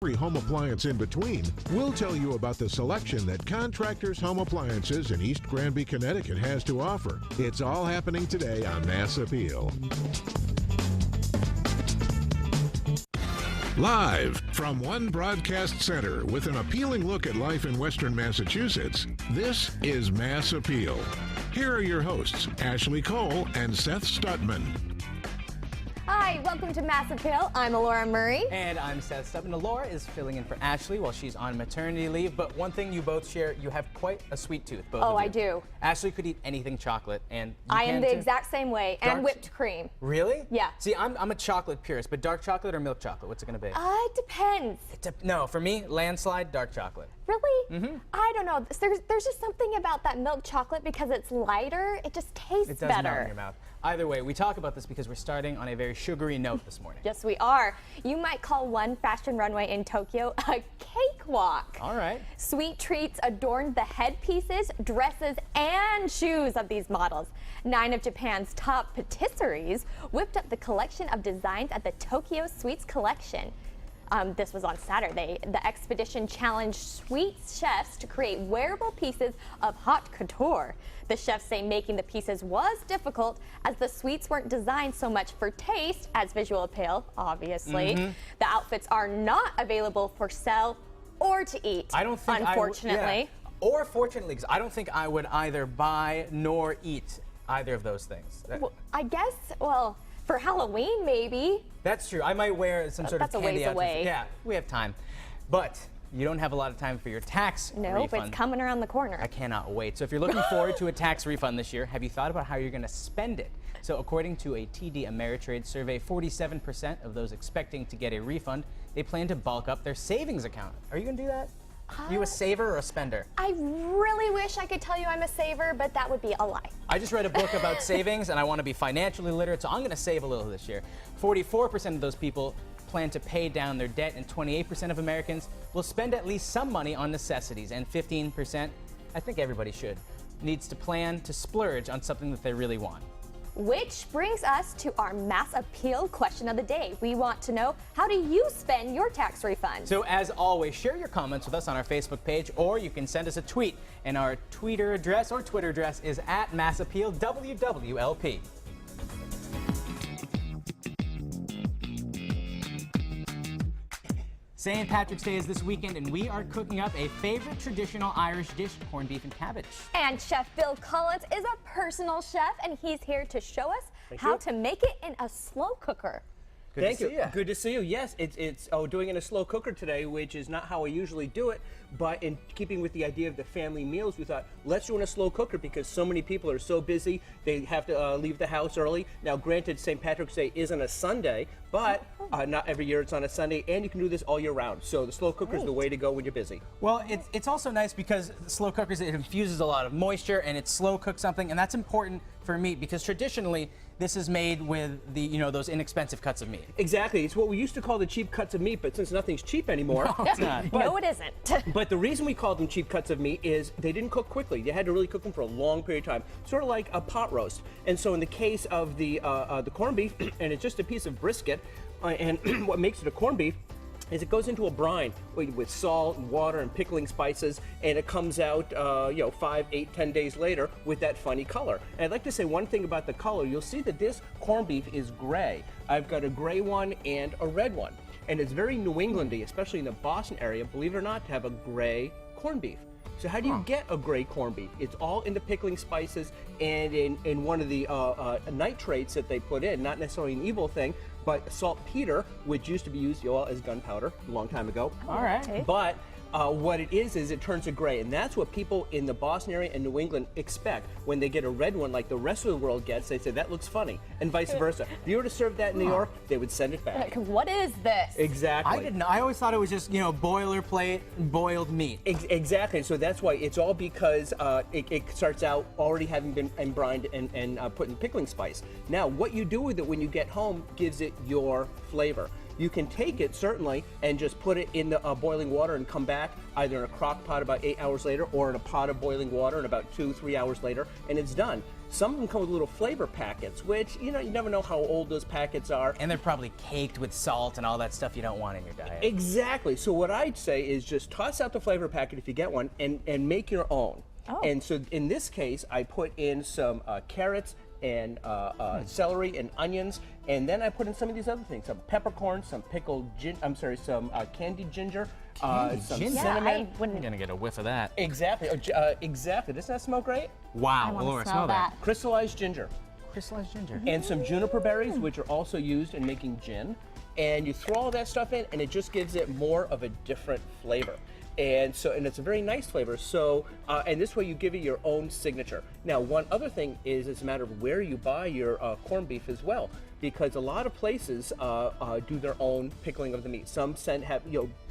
every home appliance in between, we'll tell you about the selection that Contractors Home Appliances in East Granby, Connecticut has to offer. It's all happening today on Mass Appeal. Live from one broadcast center with an appealing look at life in Western Massachusetts, this is Mass Appeal. Here are your hosts, Ashley Cole and Seth Stutman. Hi, welcome to Mass Appeal. I'm Laura Murray. And I'm Seth Stutman. Laura is filling in for Ashley while she's on maternity leave, but one thing you both share, you have quite a sweet tooth, both of you. I do. Ashley could eat anything chocolate, and I am the exact same way, and whipped cream. Really? Yeah. See, I'm a chocolate purist, but dark chocolate or milk chocolate, what's it gonna be? It depends. No, for me, landslide, dark chocolate. Really? Mm-hmm. I don't know. There's just something about that milk chocolate because it's lighter. It just tastes it does better. melt in your mouth. Either way, we talk about this because we're starting on a very sugary note this morning. Yes, we are. You might call one fashion runway in Tokyo a cakewalk. All right. Sweet treats adorned the headpieces, dresses, and shoes of these models. 9 of Japan's top patisseries whipped up the collection of designs at the Tokyo Sweets Collection. This was on Saturday. The expedition challenged sweets chefs to create wearable pieces of haute couture. The chefs say making the pieces was difficult as the sweets weren't designed so much for taste as visual appeal, obviously. The outfits are not available for sale or to eat, I don't think unfortunately. Or fortunately, because I don't think I would either buy nor eat either of those things. Well, I guess, for Halloween, maybe. That's true. I might wear some sort of candy That's a ways away. Yeah, we have time. But you don't have a lot of time for your tax refund. Nope, it's coming around the corner. I cannot wait. So if you're looking forward to a tax refund this year, have you thought about how you're going to spend it? So according to a TD Ameritrade survey, 47% of those expecting to get a refund, they plan to bulk up their savings account. Are you going to do that? Are you a saver or a spender? I really wish I could tell you I'm a saver, but that would be a lie. I just read a book about savings, and I want to be financially literate, so I'm going to save a little this year. 44% of those people plan to pay down their debt, and 28% of Americans will spend at least some money on necessities, and 15%, I think everybody should, needs to plan to splurge on something that they really want. Which brings us to our Mass Appeal question of the day. We want to know, how do you spend your tax refund? So as always, share your comments with us on our Facebook page, or you can send us a tweet. And our Twitter address is @MassAppealWWLP. St. Patrick's Day is this weekend, and we are cooking up a favorite traditional Irish dish, corned beef and cabbage. And Chef Bill Collins is a personal chef, and he's here to show us how to make it in a slow cooker. Thank you. Good to see you. Yes, it's doing it in a slow cooker today, which is not how I usually do it. But in keeping with the idea of the family meals, we thought, let's do it in a slow cooker because so many people are so busy, they have to leave the house early. Now, granted, St. Patrick's Day is on a Sunday, but not every year it's on a Sunday, and you can do this all year round. So the slow cooker is the way to go when you're busy. Well, it's also nice because slow cookers, it infuses a lot of moisture, and it slow cooks something, and that's important for meat because traditionally, this is made with those inexpensive cuts of meat. Exactly. It's what we used to call the cheap cuts of meat, but since nothing's cheap anymore. No, it's not. No, it isn't. But the reason we called them cheap cuts of meat is they didn't cook quickly. You had to really cook them for a long period of time, sort of like a pot roast. And so in the case of the corned beef, and it's just a piece of brisket, and what makes it a corned beef is it goes into a brine with salt and water and pickling spices, and it comes out 5, 8, 10 days later with that funny color. And I'd like to say one thing about the color. You'll see that this corned beef is gray. I've got a gray one and a red one. And it's very New Englandy, especially in the Boston area, believe it or not, to have a gray corned beef. So how do you get a gray corned beef? It's all in the pickling spices and in one of the nitrates that they put in, not necessarily an evil thing, but saltpeter, which used to be used as gunpowder a long time ago. All right. But what it is it turns to gray, and that's what people in the Boston area and New England expect when they get a red one like the rest of the world gets. They say, that looks funny, and vice versa. If you were to serve that in New York, they would send it back. Like, what is this? Exactly. I didn't know. I always thought it was just, boilerplate boiled meat. Exactly. So that's why it's all because it starts out already having been embrined and put in pickling spice. Now, what you do with it when you get home gives it your flavor. You can take it, certainly, and just put it in the boiling water and come back either in a crock pot about 8 hours later or in a pot of boiling water and about 2-3 hours later, and it's done. Some of them come with little flavor packets, which, you never know how old those packets are. And they're probably caked with salt and all that stuff you don't want in your diet. Exactly. So what I'd say is just toss out the flavor packet if you get one and make your own. Oh. And so in this case, I put in some carrots and celery and onions, and then I put in some of these other things, some peppercorns, some pickled some candied ginger, some ginger? cinnamon. I'm gonna get a whiff of that. Exactly, exactly. Doesn't that smell great? Wow, I want Laura, to smell that. Crystallized ginger. Crystallized ginger. And some juniper berries, which are also used in making gin. And you throw all that stuff in, and it just gives it more of a different flavor. And it's a very nice flavor. So, and this way you give it your own signature. Now, one other thing is it's a matter of where you buy your corned beef as well, because a lot of places do their own pickling of the meat. Some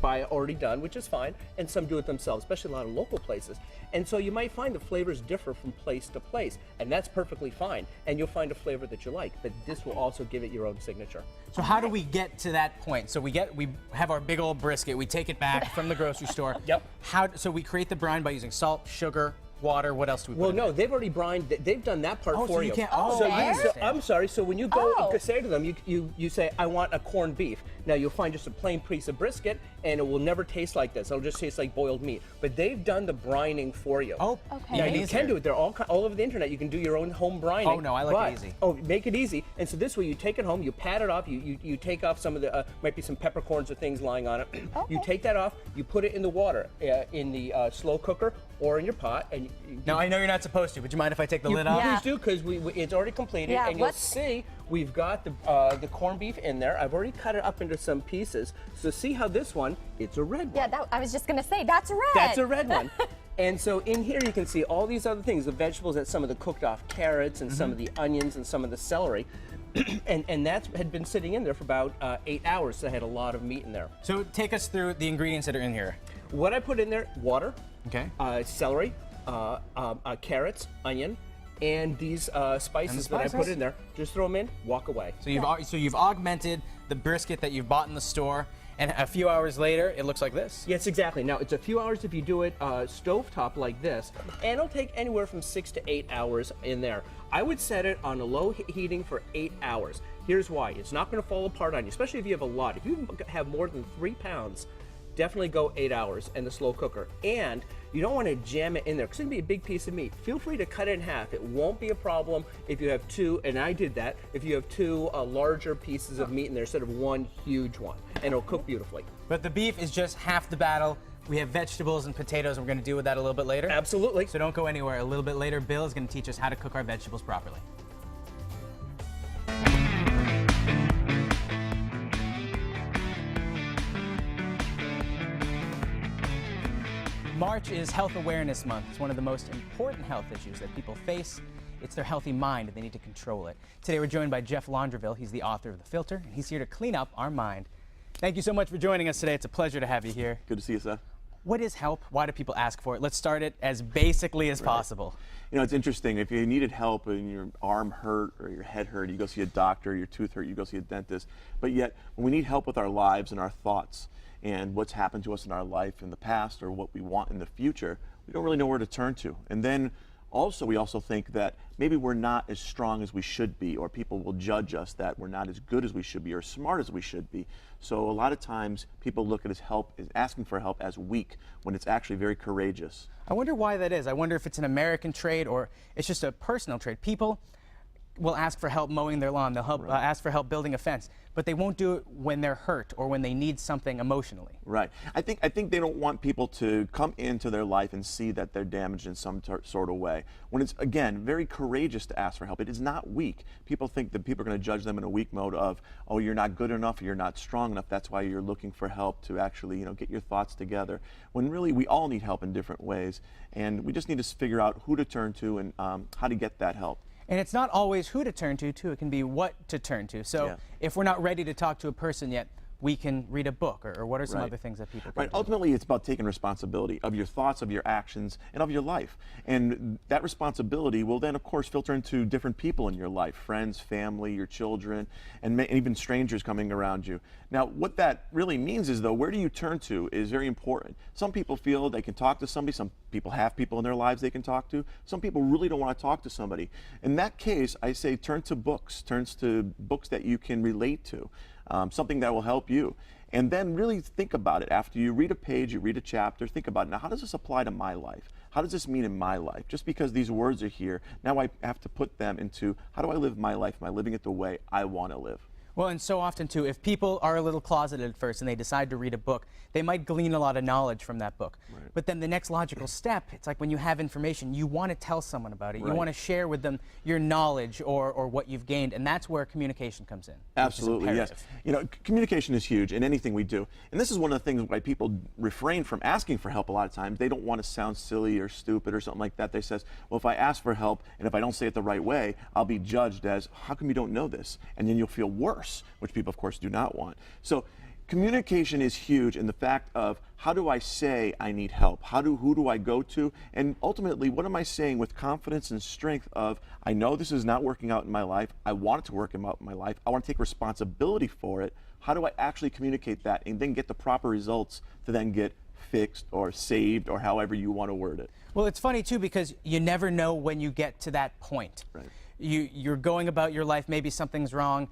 buy it already done, which is fine, and some do it themselves, especially a lot of local places. And so you might find the flavors differ from place to place, and that's perfectly fine. And you'll find a flavor that you like, but this will also give it your own signature. So how do we get to that point? So we have our big old brisket. We take it back from the grocery store. Yep. So we create the brine by using salt, sugar, water. What else do we put Well, in no, there? they've already brined. They've done that part Oh, for so you. you can't- I'm sorry. So when you go Oh. say to them, you say, I want a corned beef. Now you'll find just a plain piece of brisket, and it will never taste like this. It'll just taste like boiled meat. But they've done the brining for you. Oh, Okay. Now even you easier. can do it. They're all over the internet. You can do your own home brining. Oh, no, I like it easy. Oh, make it easy. And so this way, you take it home, you pat it off, you take off some of the might be some peppercorns or things lying on it. You take that off, you put it in the water in the slow cooker or in your pot, and Now I know you're not supposed to. Would you mind if I take the lid off? Yeah. Please do, because it's already completed, Yeah, and you'll let's- see we've got the corned beef in there. I've already cut it up into some pieces. So see how this one, it's a red one. Yeah, I was just gonna say that's red. That's a red one. And so in here you can see all these other things, the vegetables and some of the cooked off carrots and some of the onions and some of the celery. and that had been sitting in there for about 8 hours, so I had a lot of meat in there. So take us through the ingredients that are in here. What I put in there, water, Okay. celery, carrots, onion, and these spices that I put spices? in there. Just throw them in, walk away. So you've augmented the brisket that you've bought in the store, and a few hours later, it looks like this. Yes, exactly. Now, it's a few hours if you do it stovetop like this, and it'll take anywhere from 6 to 8 hours in there. I would set it on a low heating for 8 hours. Here's why. It's not going to fall apart on you, especially if you have a lot. If you have more than 3 pounds, definitely go 8 hours in the slow cooker. And you don't want to jam it in there because it's going to be a big piece of meat. Feel free to cut it in half. It won't be a problem if you have two, and I did that, if you have two larger pieces of meat in there instead of one huge one, and it'll cook beautifully. But the beef is just half the battle. We have vegetables and potatoes, and we're going to deal with that a little bit later. Absolutely. So don't go anywhere. A little bit later, Bill is going to teach us how to cook our vegetables properly. March is Health Awareness Month. It's one of the most important health issues that people face. It's their healthy mind, and they need to control it. Today we're joined by Jeff Londraville. He's the author of The Filter, and he's here to clean up our mind. Thank you so much for joining us today. It's a pleasure to have you here. Good to see you, Seth. What is help? Why do people ask for it? Let's start it as basically as possible. You know, it's interesting. If you needed help and your arm hurt or your head hurt, you go see a doctor, your tooth hurt, you go see a dentist. But yet, when we need help with our lives and our thoughts and what's happened to us in our life in the past or what we want in the future, we don't really know where to turn to. And then we also think that maybe we're not as strong as we should be, or people will judge us that we're not as good as we should be or smart as we should be. So a lot of times people look at asking for help as weak when it's actually very courageous. I wonder why that is. I wonder if it's an American trait or it's just a personal trait. People will ask for help mowing their lawn. They'll ask for help building a fence, but they won't do it when they're hurt or when they need something emotionally. Right. I think they don't want people to come into their life and see that they're damaged in some sort of way. When it's, again, very courageous to ask for help. It is not weak. People think that people are going to judge them in a weak mode of, oh, you're not good enough, or you're not strong enough. That's why you're looking for help to actually, get your thoughts together. When really we all need help in different ways, and we just need to figure out who to turn to and how to get that help. And it's not always who to turn to, too. It can be what to turn to. So if we're not ready to talk to a person yet, we can read a book, or what are some Right. other things that people can Right. do? Ultimately, it's about taking responsibility of your thoughts, of your actions, and of your life. And that responsibility will then, of course, filter into different people in your life, friends, family, your children, and even strangers coming around you. Now, what that really means is, though, where do you turn to is very important. Some people feel they can talk to somebody. Some people have people in their lives they can talk to. Some people really don't want to talk to somebody. In that case, I say turn to books, turns to books that you can relate to, something that will help you. And then really think about it. After you read a page, you read a chapter, think about, now how does this apply to my life? How does this mean in my life? Just because these words are here, now I have to put them into, how do I live my life? Am I living it the way I want to live? Well, and so often, too, if people are a little closeted at first and they decide to read a book, they might glean a lot of knowledge from that book. Right. But then the next logical step, it's like when you have information, you want to tell someone about it. You Right. want to share with them your knowledge or what you've gained, and that's where communication comes in. Absolutely, yes. imperative. You know, communication is huge in anything we do. And this is one of the things why people refrain from asking for help a lot of times. They don't want to sound silly or stupid or something like that. They says, well, if I ask for help and if I don't say it the right way, I'll be judged as, how come you don't know this? And then you'll feel worse, which people, of course, do not want. So communication is huge in the fact of, how do I say I need help? Who do I go to? And ultimately, what am I saying with confidence and strength of, I know this is not working out in my life. I want it to work out in my life. I want to take responsibility for it. How do I actually communicate that and then get the proper results to then get fixed or saved or however you want to word it? Well, it's funny, too, because you never know when you get to that point. Right. You're going about your life, maybe something's wrong.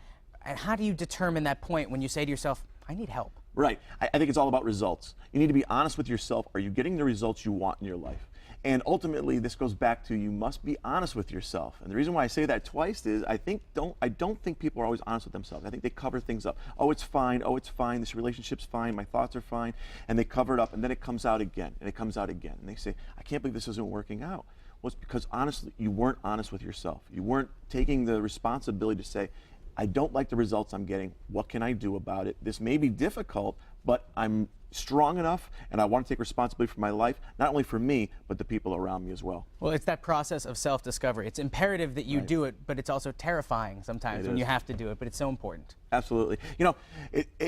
And how do you determine that point when you say to yourself, I need help? Right. I think it's all about results. You need to be honest with yourself. Are you getting the results you want in your life? And ultimately, this goes back to, you must be honest with yourself. And the reason why I say that twice is I don't think people are always honest with themselves. I think they cover things up. Oh, it's fine. Oh, it's fine. This relationship's fine. My thoughts are fine. And they cover it up, and then it comes out again, and it comes out again. And they say, I can't believe this isn't working out. Well, it's because honestly, you weren't honest with yourself. You weren't taking the responsibility to say, I don't like the results I'm getting. What can I do about it? This may be difficult, but I'm strong enough and I want to take responsibility for my life, not only for me, but the people around me as well. Well, it's that process of self-discovery. It's imperative that you Right. do it, but it's also terrifying sometimes It when is. you have to do it, but it's so important. Absolutely. You know,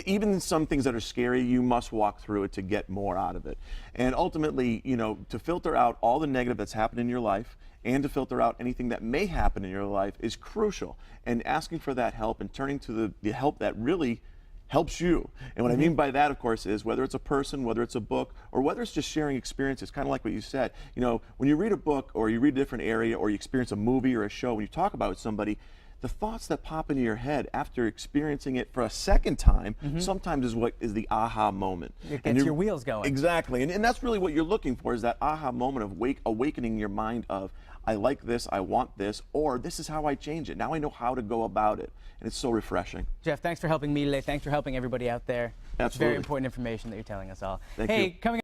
even some things that are scary, you must walk through it to get more out of it. And ultimately, you know, to filter out all the negative that's happened in your life and to filter out anything that may happen in your life is crucial. And asking for that help and turning to the help that really helps you. And what I mean by that, of course, is whether it's a person, whether it's a book, or whether it's just sharing experiences, kind of like what you said. You know, when you read a book or you read a different area or you experience a movie or a show, when you talk about it with somebody, the thoughts that pop into your head after experiencing it for a second time sometimes is what is the aha moment. It gets your wheels going. Exactly. And that's really what you're looking for, is that aha moment of awakening your mind of, I like this, I want this, or this is how I change it. Now I know how to go about it. And it's so refreshing. Jeff, thanks for helping me today. Thanks for helping everybody out there. It's Absolutely. very important information that you're telling us all. Thank hey, you. coming